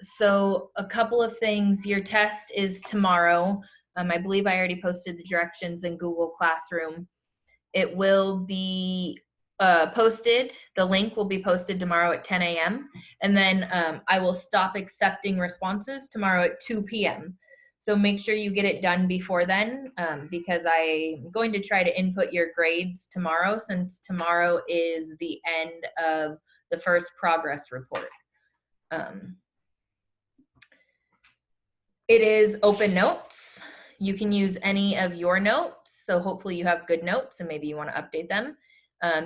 So a couple of things. Your test is tomorrow. I believe I already posted the directions in Google Classroom. It will be posted. The link will be posted tomorrow at 10 a.m. And then I will stop accepting responses tomorrow at 2 p.m. So make sure you get it done before then, because I'm going to try to input your grades tomorrow, since tomorrow is the end of the first progress report. It is open notes. You can use any of your notes. So hopefully you have good notes and maybe you want to update them.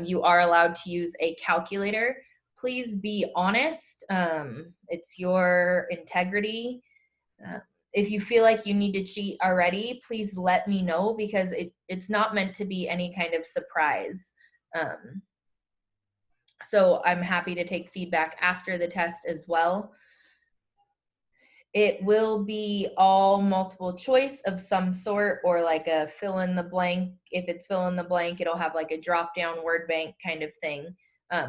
You are allowed to use a calculator. Please be honest. It's your integrity. If you feel like you need to cheat already, please let me know, because it's not meant to be any kind of surprise. So I'm happy to take feedback after the test as well. It will be all multiple choice of some sort, or like a fill in the blank. If it's fill in the blank, it'll have like a drop down word bank kind of thing.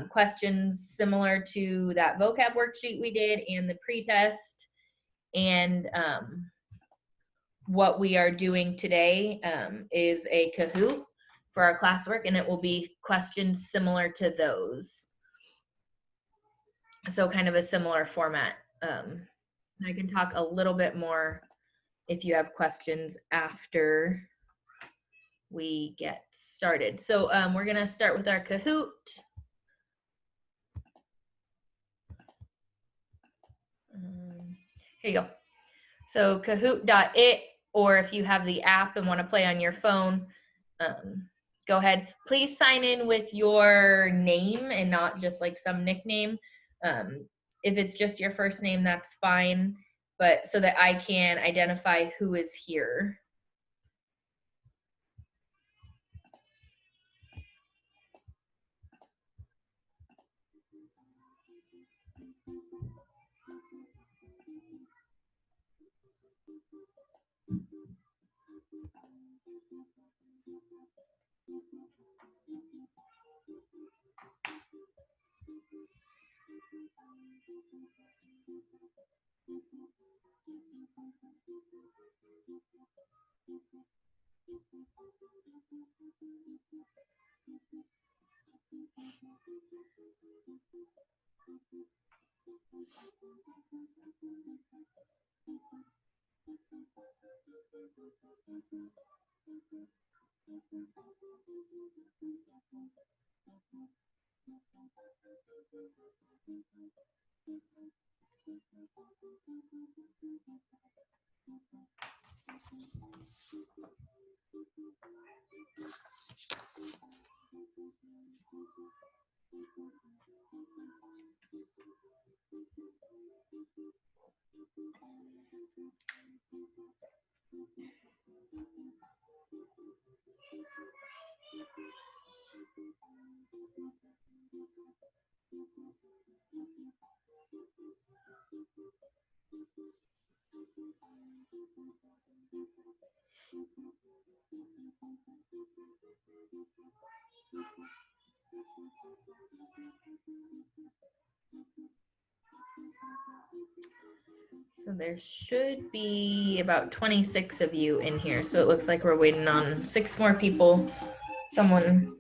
Questions similar to that vocab worksheet we did and the pretest. And what we are doing today is a Kahoot for our classwork, and it will be questions similar to those. So kind of a similar format. I can talk a little bit more if you have questions after we get started. So we're gonna start with our Kahoot. Here you go. So Kahoot.it, or if you have the app and want to play on your phone, go ahead. Please sign in with your name and not just like some nickname. If it's just your first name, that's fine, but so that I can identify who is here. So there should be about 26 of you in here. So it looks like we're waiting on 6 more people. Someone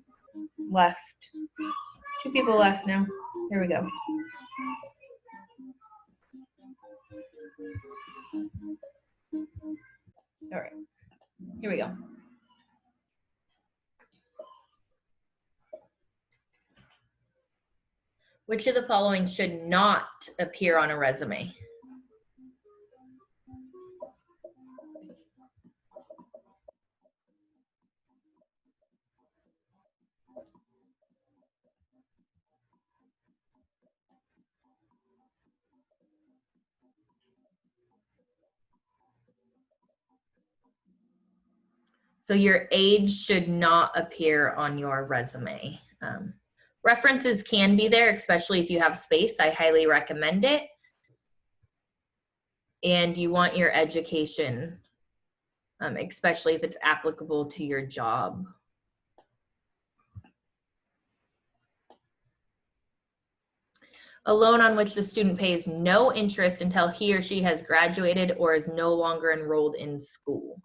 left. 2 people left now. Here we go. All right, here we go. Which of the following should not appear on a resume? So your age should not appear on your resume. References can be there, especially if you have space. I highly recommend it. And you want your education, especially if it's applicable to your job. A loan on which the student pays no interest until he or she has graduated or is no longer enrolled in school.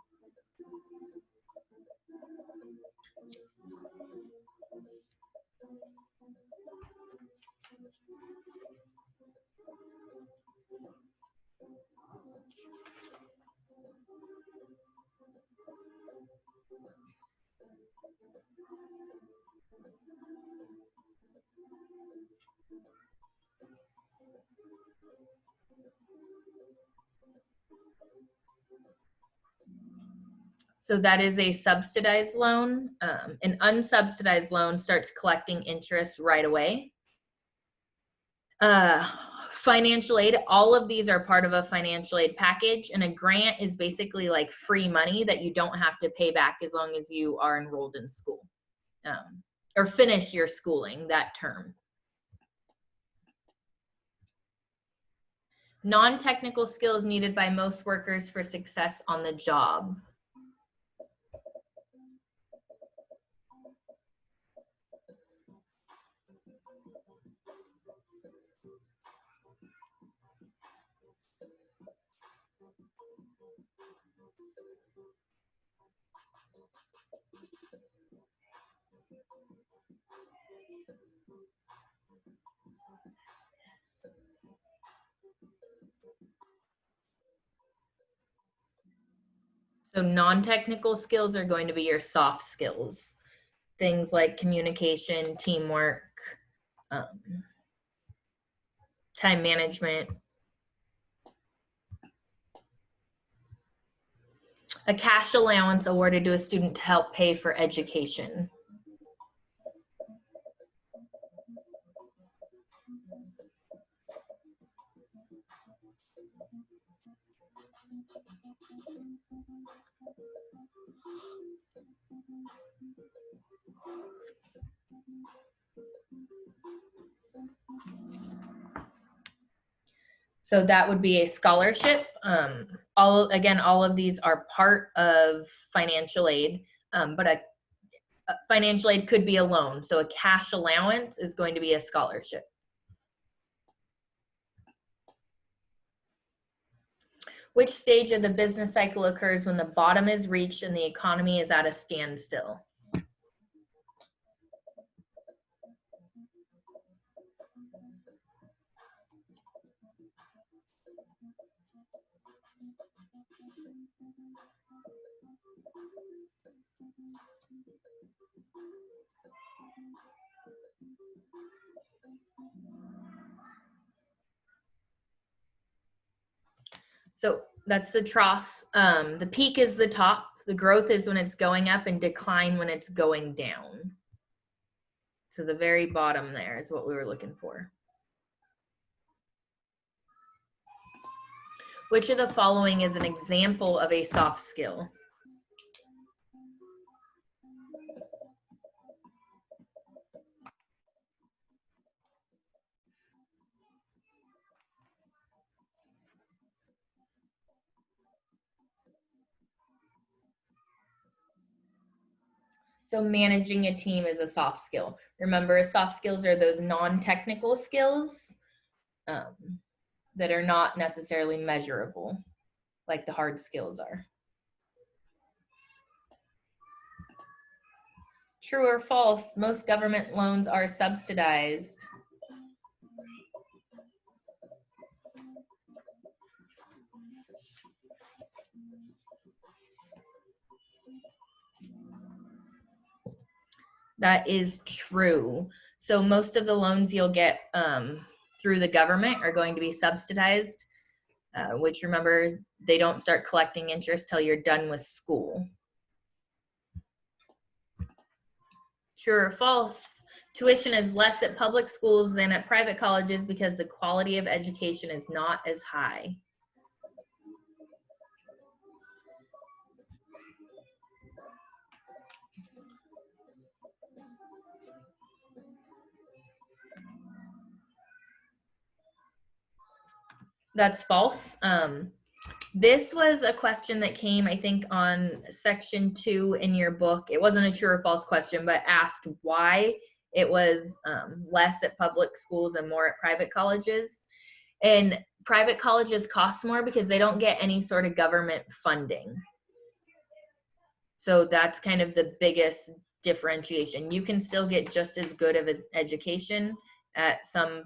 So that is a subsidized loan. An unsubsidized loan starts collecting interest right away. Financial aid, all of these are part of a financial aid package, and a grant is basically like free money that you don't have to pay back as long as you are enrolled in school, or finish your schooling that term. Non-technical skills needed by most workers for success on the job. So non-technical skills are going to be your soft skills. Things like communication, teamwork, time management. A cash allowance awarded to a student to help pay for education. So that would be a scholarship. All of these are part of financial aid, but a financial aid could be a loan. So a cash allowance is going to be a scholarship. Which stage of the business cycle occurs when the bottom is reached and the economy is at a standstill? So that's the trough. The peak is the top. The growth is when it's going up, and decline when it's going down. So the very bottom there is what we were looking for. Which of the following is an example of a soft skill? So managing a team is a soft skill. Remember, soft skills are those non-technical skills that are not necessarily measurable, like the hard skills are. True or false? Most government loans are subsidized. That is true. So most of the loans you'll get through the government are going to be subsidized, which, remember, they don't start collecting interest till you're done with school. True or false? Tuition is less at public schools than at private colleges because the quality of education is not as high. That's false. This was a question that came, I think, on section 2 in your book. It wasn't a true or false question, but asked why It was less at public schools and more at private colleges. And private colleges cost more because they don't get any sort of government funding. So that's kind of the biggest differentiation. You can still get just as good of an education at some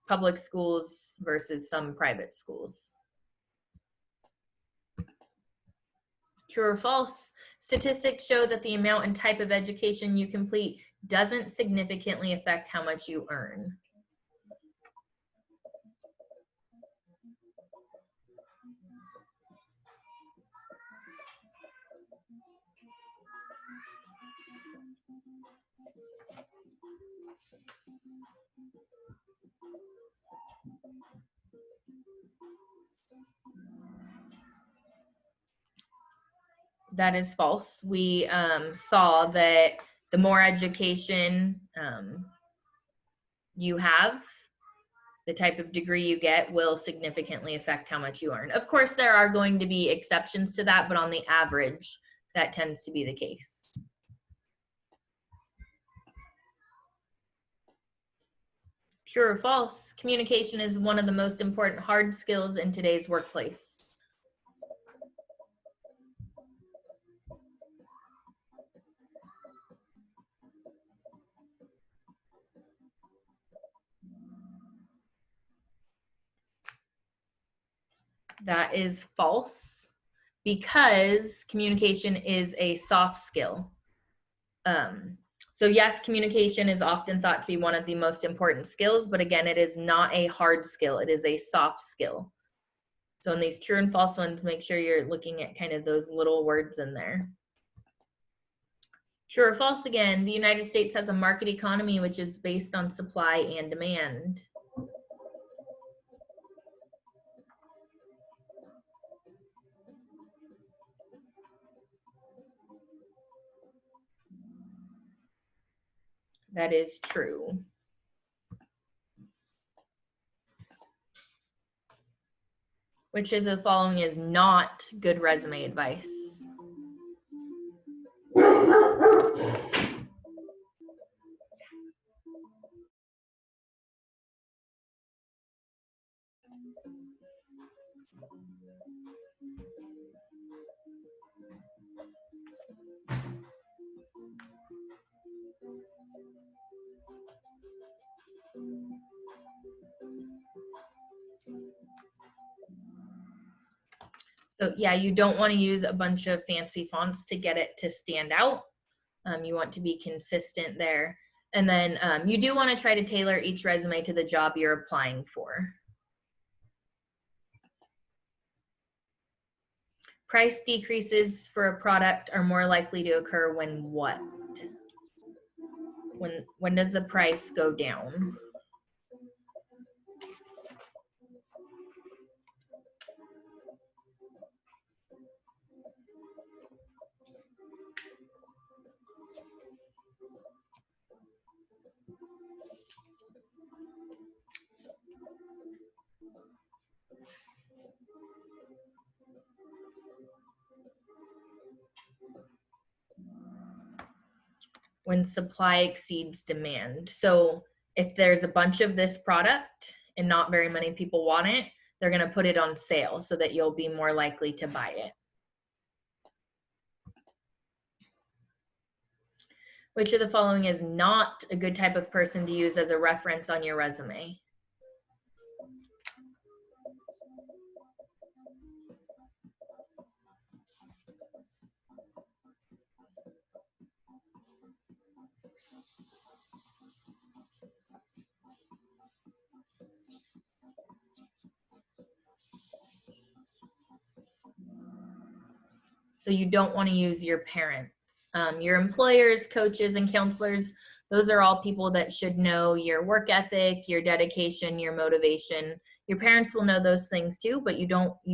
public schools versus some private schools. True or false? Statistics show that the amount and type of education you complete doesn't significantly affect how much you earn. That is false. We saw that the more education you have, the type of degree you get will significantly affect how much you earn. Of course, there are going to be exceptions to that, but on the average, that tends to be the case. True or false? Communication is one of the most important hard skills in today's workplace. That is false, because communication is a soft skill. So yes, communication is often thought to be one of the most important skills, but again, it is not a hard skill. It is a soft skill. So in these true and false ones, make sure you're looking at kind of those little words in there. True or false again, the United States has a market economy which is based on supply and demand. That is true. Which of the following is not good resume advice? So yeah, you don't want to use a bunch of fancy fonts to get it to stand out. You want to be consistent there. And then you do want to try to tailor each resume to the job you're applying for. Price decreases for a product are more likely to occur when what? When does the price go down? When supply exceeds demand. So if there's a bunch of this product and not very many people want it, they're going to put it on sale so that you'll be more likely to buy it. Which of the following is not a good type of person to use as a reference on your resume? So you don't want to use your parents. Your employers, coaches, and counselors, those are all people that should know your work ethic, your dedication, your motivation. Your parents will know those things too, but you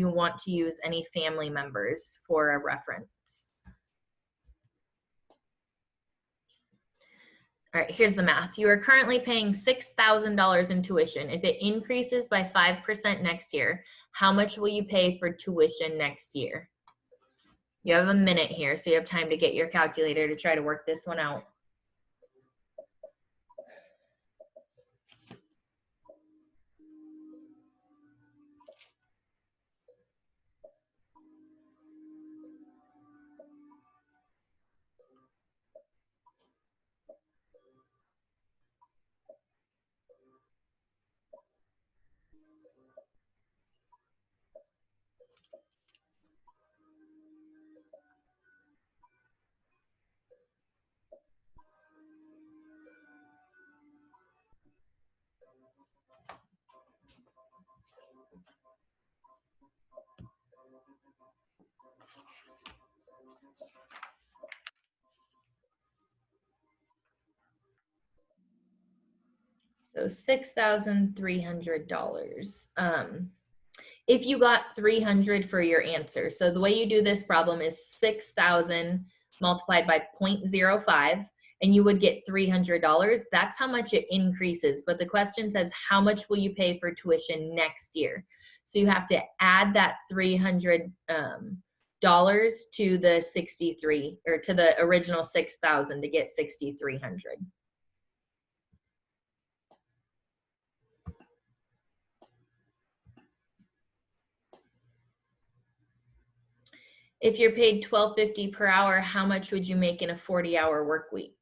want to use any family members for a reference. All right, here's the math. You are currently paying $6,000 in tuition. If it increases by 5% next year, how much will you pay for tuition next year? You have a minute here, so you have time to get your calculator to try to work this one out. So $6,300. If you got 300 for your answer. So the way you do this problem is 6,000 multiplied by 0.05, and you would get $300. That's how much it increases. But the question says, how much will you pay for tuition next year? So you have to add that $300 to the 63, or to the original 6,000 to get 6,300. If you're paid $12.50 per hour, how much would you make in a 40-hour work week?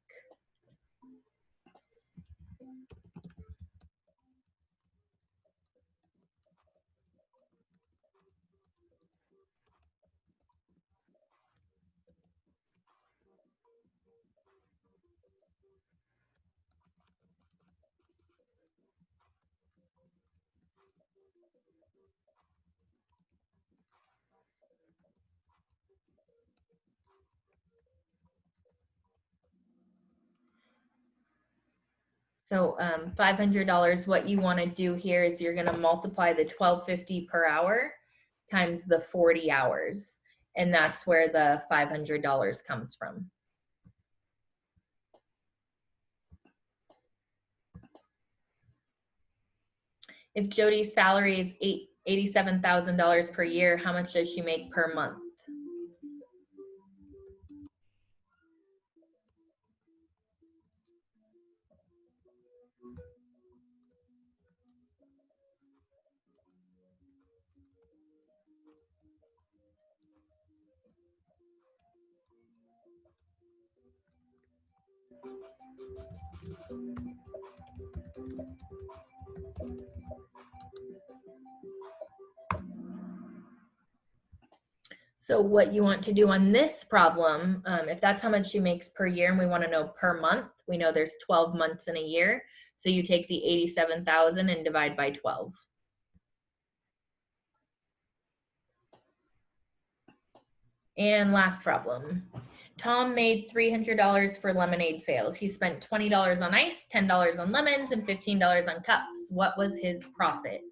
So $500, what you want to do here is you're going to multiply the $12.50 per hour times the 40 hours. And that's where the $500 comes from. If Jody's salary is $87,000 per year, how much does she make per month? So what you want to do on this problem, if that's how much she makes per year and we want to know per month, we know there's 12 months in a year. So you take the 87,000 and divide by 12. And last problem. Tom made $300 for lemonade sales. He spent $20 on ice, $10 on lemons, and $15 on cups. What was his profit?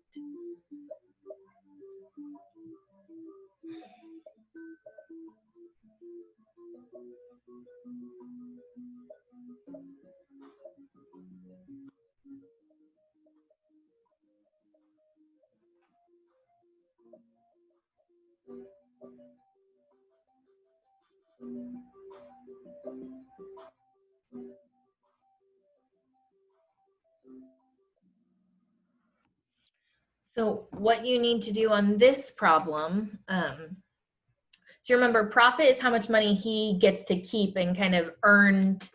So what you need to do on this problem, so remember, profit is how much money he gets to keep and kind of earned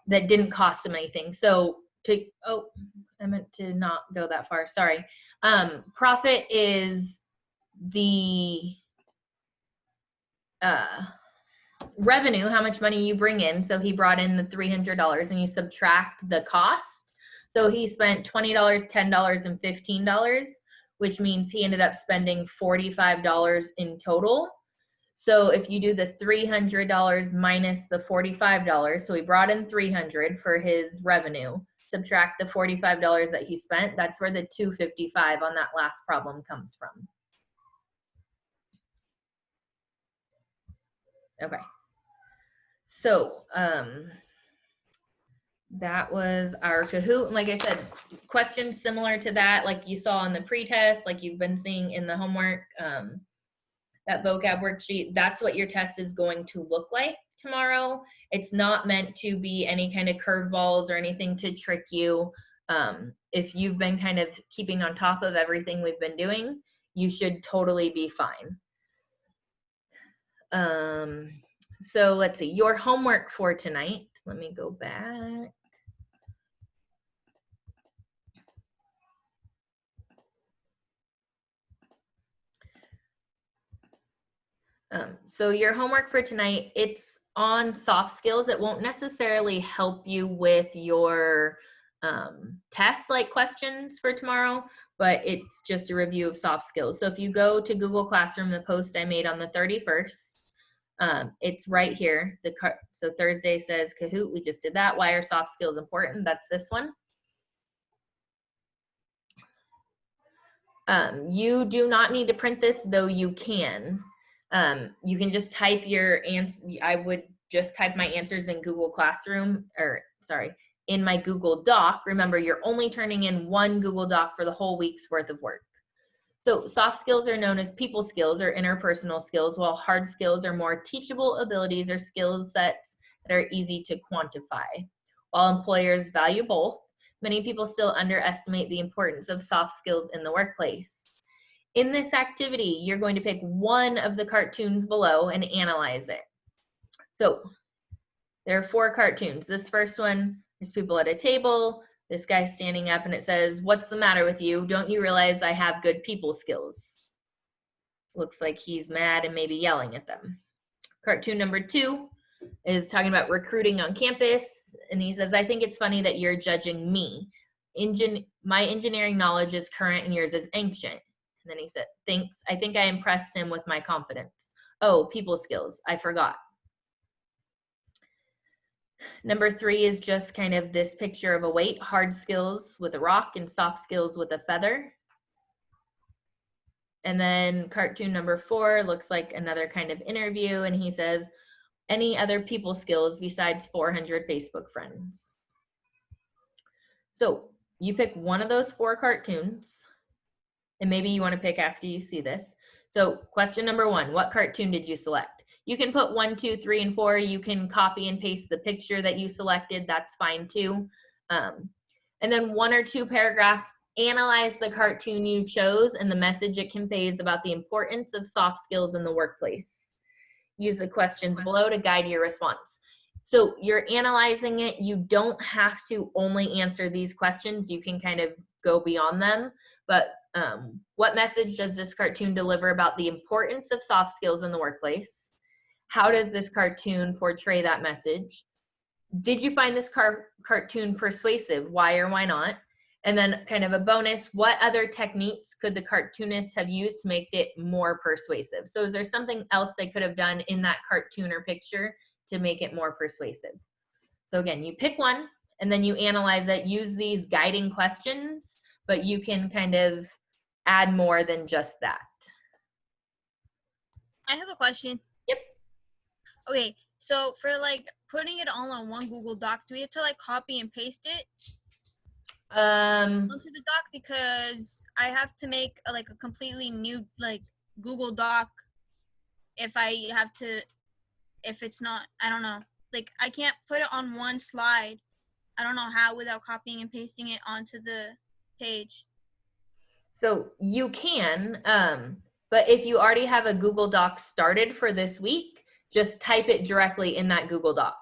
that didn't cost him anything. So I meant to not go that far, sorry. Profit is the revenue, how much money you bring in. So he brought in the $300 and you subtract the cost. So he spent $20, $10, and $15, which means he ended up spending $45 in total. So if you do the $300 minus the $45, so he brought in $300 for his revenue, subtract the $45 that he spent, that's where the $255 on that last problem comes from. Okay. So that was our Kahoot. And like I said, questions similar to that, like you saw in the pretest, like you've been seeing in the homework, that vocab worksheet, that's what your test is going to look like tomorrow. It's not meant to be any kind of curveballs or anything to trick you. If you've been kind of keeping on top of everything we've been doing, you should totally be fine. So let's see, your homework for tonight. Let me go back. So your homework for tonight, it's on soft skills. It won't necessarily help you with your tests like questions for tomorrow, but it's just a review of soft skills. So if you go to Google Classroom, the post I made on the 31st, it's right here. So Thursday says Kahoot, we just did that. Why are soft skills important? That's this one. You do not need to print this, though you can. You can just type your answer. I would just type my answers in Google Classroom, or sorry, in my Google Doc. Remember, you're only turning in one Google Doc for the whole week's worth of work. So soft skills are known as people skills or interpersonal skills, while hard skills are more teachable abilities or skill sets that are easy to quantify. While employers value both, many people still underestimate the importance of soft skills in the workplace. In this activity, you're going to pick one of the cartoons below and analyze it. So there are 4 cartoons. This first one, there's people at a table. This guy standing up and it says, "What's the matter with you? Don't you realize I have good people skills?" Looks like he's mad and maybe yelling at them. Cartoon number 2 is talking about recruiting on campus. And he says, "I think it's funny that you're judging me. My engineering knowledge is current and yours is ancient." And then he said, "Thanks. I think I impressed him with my confidence. Oh, people skills. I forgot." Number 3 is just kind of this picture of a weight, hard skills with a rock and soft skills with a feather. And then cartoon number 4 looks like another kind of interview, and he says, "Any other people skills besides 400 Facebook friends?" So you pick one of those 4 cartoons, and maybe you want to pick after you see this. So question number 1, what cartoon did you select? You can put 1, 2, 3, and 4. You can copy and paste the picture that you selected. That's fine too. And then 1 or 2 paragraphs, analyze the cartoon you chose and the message it conveys about the importance of soft skills in the workplace. Use the questions below to guide your response. So you're analyzing it. You don't have to only answer these questions. You can kind of go beyond them. But what message does this cartoon deliver about the importance of soft skills in the workplace? How does this cartoon portray that message? Did you find this cartoon persuasive? Why or why not? And then kind of a bonus, what other techniques could the cartoonist have used to make it more persuasive? So is there something else they could have done in that cartoon or picture to make it more persuasive? So again, you pick one and then you analyze it, use these guiding questions, but you can kind of add more than just that. I have a question. Yep. Okay, so for like putting it all on one Google Doc, do we have to like copy and paste it onto the doc? Because I have to make like a completely new like Google Doc if it's not, I don't know. Like I can't put it on one slide. I don't know how without copying and pasting it onto the page. So you can, but if you already have a Google Doc started for this week, just type it directly in that Google Doc.